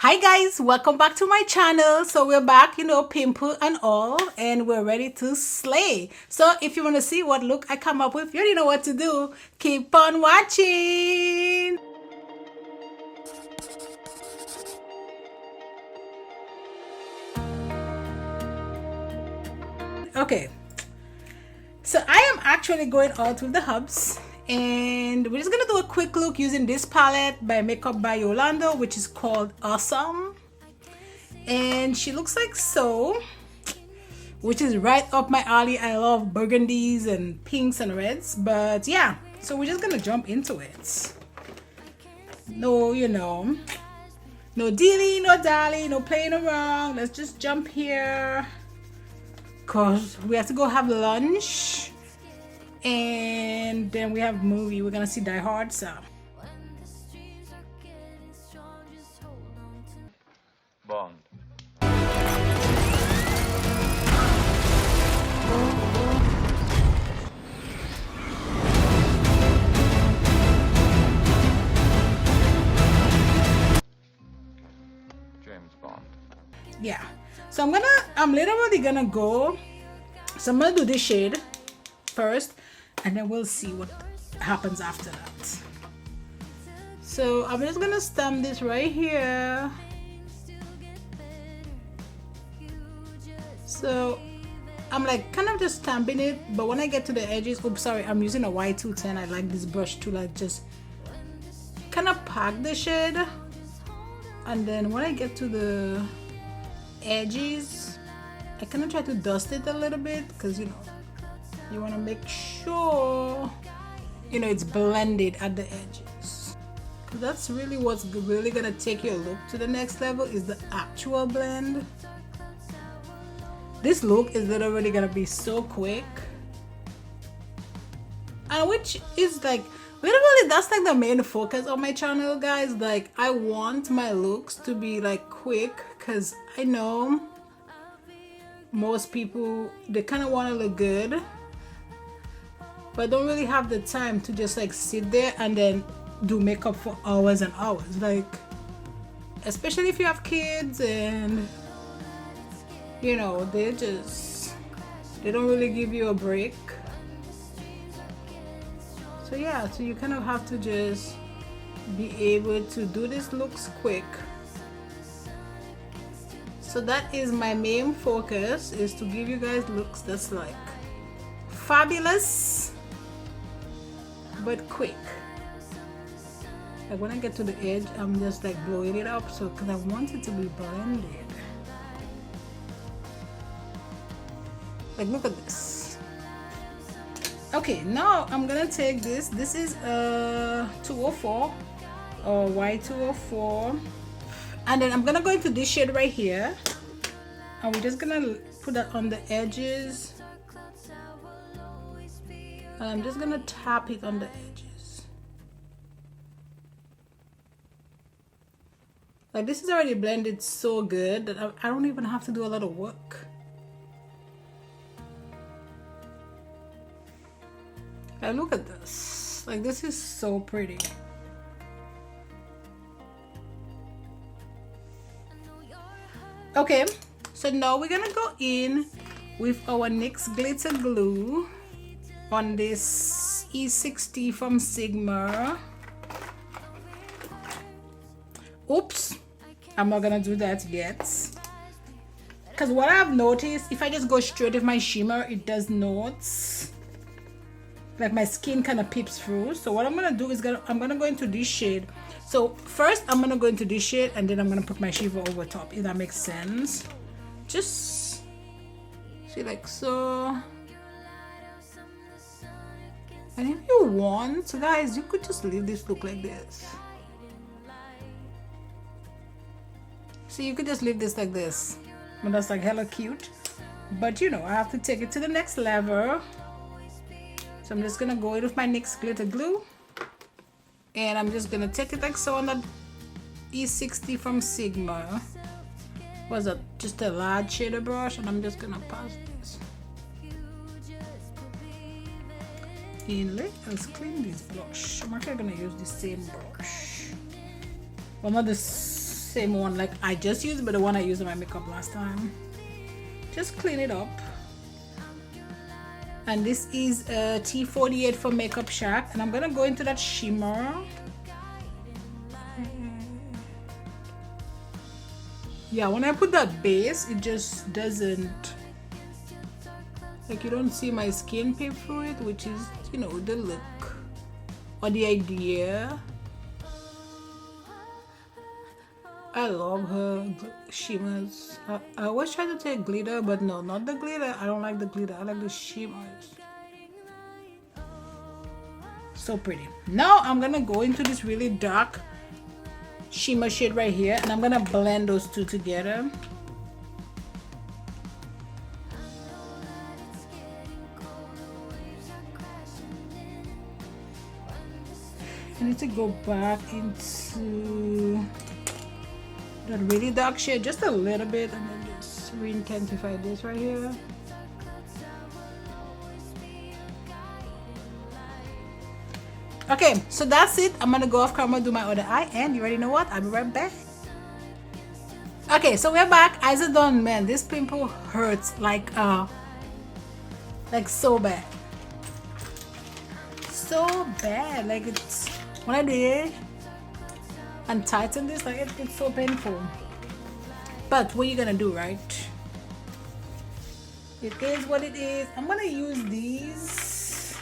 Hi guys, welcome back to my channel. So we're back, pimple and all, and we're ready to slay. So if you want to see what look I come up with, you already know what to do. Keep on watching. Okay, so I am actually going out with the hubs, and we're just gonna do a quick look using this palette by Makeup by Yolanda, which is called Awesome. And she looks like so, which is right up my alley. I love burgundies and pinks and reds, but yeah, so we're just gonna jump into it. No, no dilly, no dally, no playing around. Let's just jump here because we have to go have lunch, and then we have movie. We're gonna see Die Hard, so Bond. James Bond. yeah. So I'm literally gonna go. So I'm gonna do this shade first, and then we'll see what happens after that. So I'm just gonna stamp this right here. So I'm like kind of just stamping it, but when I get to the edges, oops, sorry, I'm using a Y210. I like this brush to like just kind of pack the shade, and then when I get to the edges, I kind of try to dust it a little bit because you want to make sure it's blended at the edges. That's really what's really gonna take your look to the next level, is the actual blend. This look is literally gonna be so quick, and which is like literally that's like the main focus of my channel, guys. Like I want my looks to be like quick, because I know most people, they kind of want to look good but don't really have the time to just like sit there and then do makeup for hours and hours, like especially if you have kids, and they don't really give you a break. So yeah, so you kind of have to just be able to do these looks quick. So that is my main focus, is to give you guys looks that's like fabulous but quick. Like when I get to the edge, I'm just like blowing it up, so because I want it to be blended. Like look at this. Okay, now I'm gonna take this is a 204 or Y204, and then I'm gonna go into this shade right here, and we're just gonna put that on the edges, and I'm just gonna tap it on the edges. Like this is already blended so good that I don't even have to do a lot of work. Like look at this. Like this is so pretty. Okay, so now we're gonna go in with our NYX glitter glue on this E60 from Sigma. Oops, I'm not gonna do that yet, because what I've noticed, if I just go straight with my shimmer, it does not, like my skin kind of peeps through. So what I'm gonna do is I'm gonna go into this shade. So first I'm gonna go into this shade, and then I'm gonna put my shiver over top, if that makes sense. Just see, like so. And if you want, guys, you could just leave this look like this. See, you could just leave this like this, but that's like hella cute. But I have to take it to the next level. So I'm just gonna go in with my NYX glitter glue, and I'm just gonna take it like so on the E60 from Sigma. Was it just a large shader brush, and I'm just gonna pass this in. Let's clean this brush. I'm actually gonna use the same brush, well, not the same one like I just used, but the one I used in my makeup last time. Just clean it up. And this is a T48 from Makeup Shack, and I'm gonna go into that shimmer. Yeah, when I put that base, it just doesn't, like, you don't see my skin peep through it, which is, you know, the look or the idea. I love her shimmers. I always try to take glitter, but no, not the glitter. I don't like the glitter. I like the shimmers. So pretty. Now I'm gonna go into this really dark shimmer shade right here, and I'm gonna blend those two together. I need to go back into that really dark shade just a little bit, and then just re-intensify this right here. Okay, so that's it. I'm gonna go off camera, do my other eye, and you already know what? I'll be right back. Okay, so we're back. Eyes are done. Man, this pimple hurts like so bad. So bad. Like, it's when I did and tighten this, like it's so painful. But what are you gonna do, right? It is what it is. I'm gonna use these.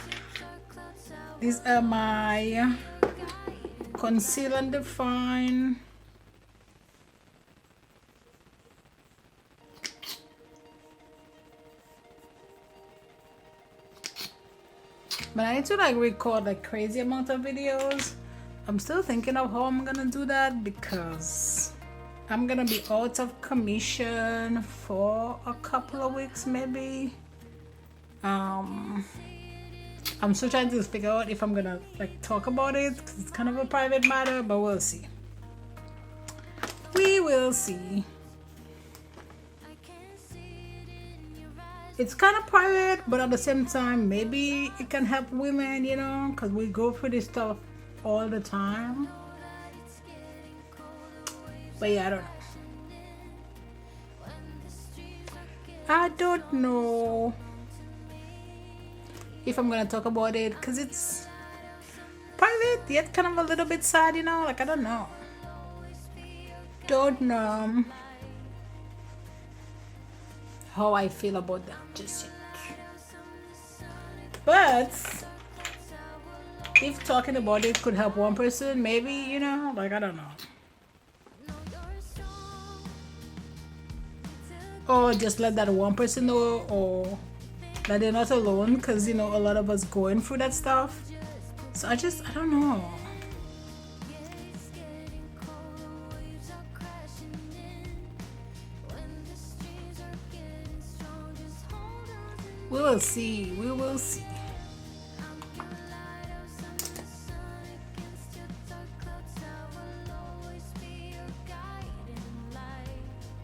These are my Conceal and Define. But I need to like record like crazy amount of videos. I'm still thinking of how I'm gonna do that because I'm gonna be out of commission for a couple of weeks maybe. I'm still trying to figure out if I'm gonna like talk about it because it's kind of a private matter, but we'll see. We will see. It's kind of private, but at the same time, maybe it can help women, you know, because we go through this stuff all the time. But yeah, I don't know if I'm gonna talk about it because it's private yet kind of a little bit sad, you know, like I don't know how I feel about that just yet. But if talking about it could help one person, maybe, you know, like I don't know. Or just let that one person know, or that they're not alone, because you know a lot of us going through that stuff. So I don't know. We will see. We will see.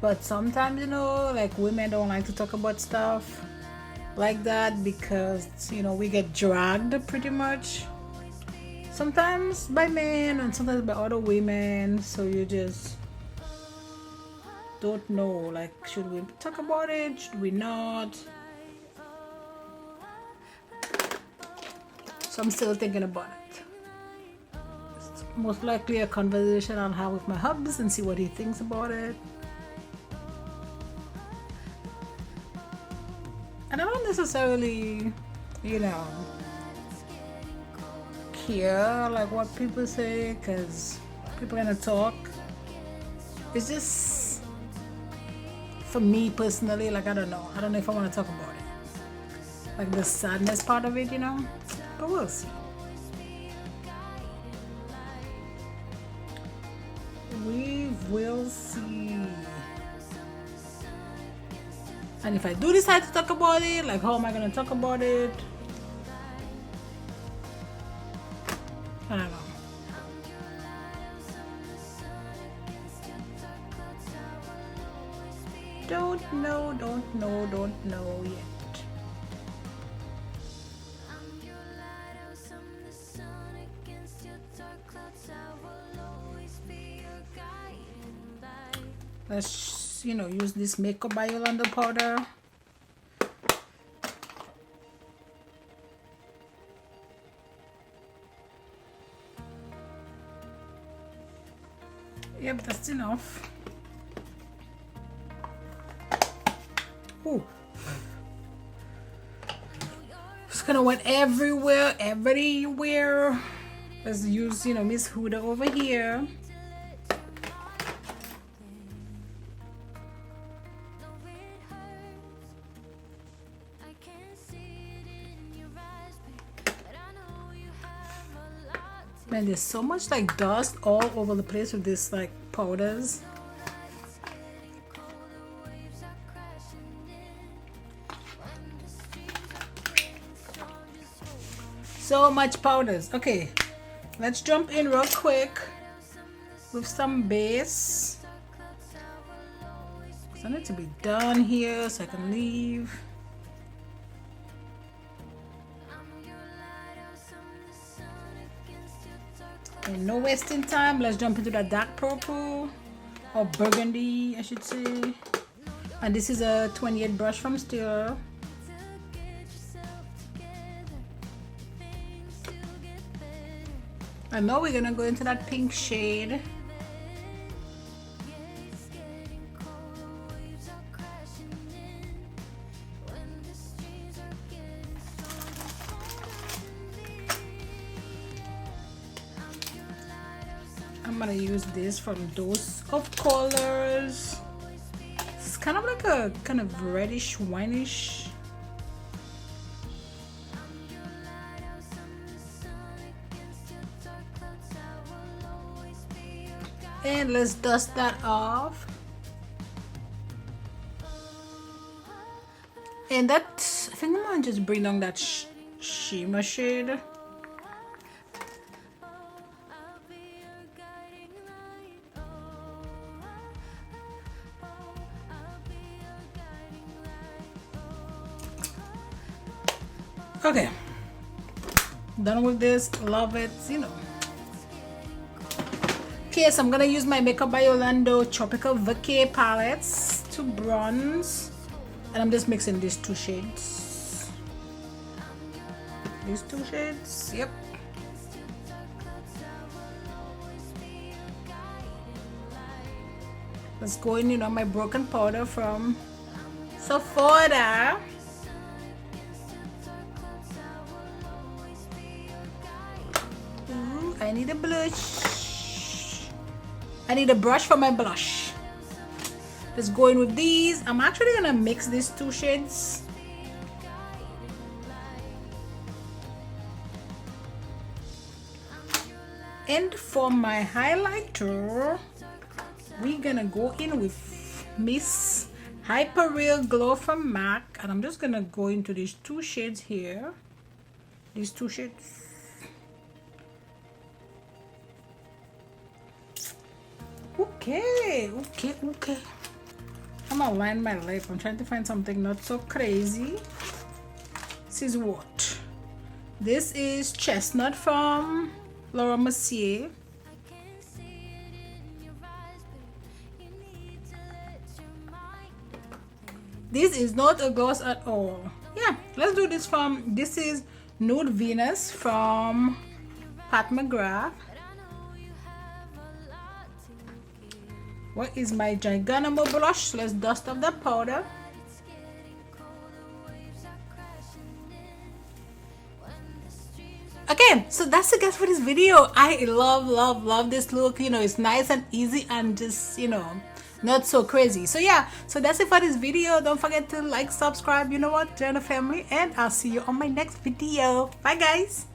But sometimes, you know, like women don't like to talk about stuff like that because, you know, we get dragged pretty much. Sometimes by men and sometimes by other women. So you just don't know, like, should we talk about it? Should we not? So I'm still thinking about it. It's most likely a conversation I'll have with my hubs and see what he thinks about it. And I don't necessarily, you know, care like what people say because people are gonna talk. It's just, for me personally, like I don't know if I want to talk about it. Like the sadness part of it, you know? But we'll see. We will see. And if I do decide to talk about it, like how am I going to talk about it? I don't know. Don't know yet. Let's, use this Makeup by Yolanda powder. Yep, that's enough. Ooh. It's gonna went everywhere. Let's use, Miss Huda over here. Man, there's so much like dust all over the place with this like powders. So much powders. Okay, let's jump in real quick with some base. So I need to be done here so I can leave. And no wasting time, let's jump into that dark purple or burgundy I should say. And this is a 28 brush from Stila. And now we're gonna go into that pink shade. I'm gonna use this from Dose of Colors. It's kind of like a kind of reddish, wineish. And let's dust that off. And that, I think I'm gonna just bring down that shimmer shade. Okay, done with this. Love it, Okay, so I'm gonna use my Makeup by Yolanda Tropical Vacay palettes to bronze, and I'm just mixing these two shades. Yep. Let's go in, my broken powder from Sephora. Ooh, I need a blush. I need a brush for my blush. Let's go in with these. I'm actually gonna mix these two shades. And for my highlighter, we're gonna go in with Miss Hyper Real Glow from MAC, and I'm just gonna go into these two shades here. These two shades. Okay. I'm gonna line my lip. I'm trying to find something not so crazy. This is what? This is Chestnut from Laura Mercier. This is not a gloss at all. Yeah, let's do this from, this is Nude Venus from Pat McGrath. What is my Giganimo blush? Let's dust off the powder. Okay, so that's it guys for this video. I love this look. It's nice and easy and just, not so crazy. So yeah, so that's it for this video. Don't forget to like, subscribe, join the family, and I'll see you on my next video. Bye guys.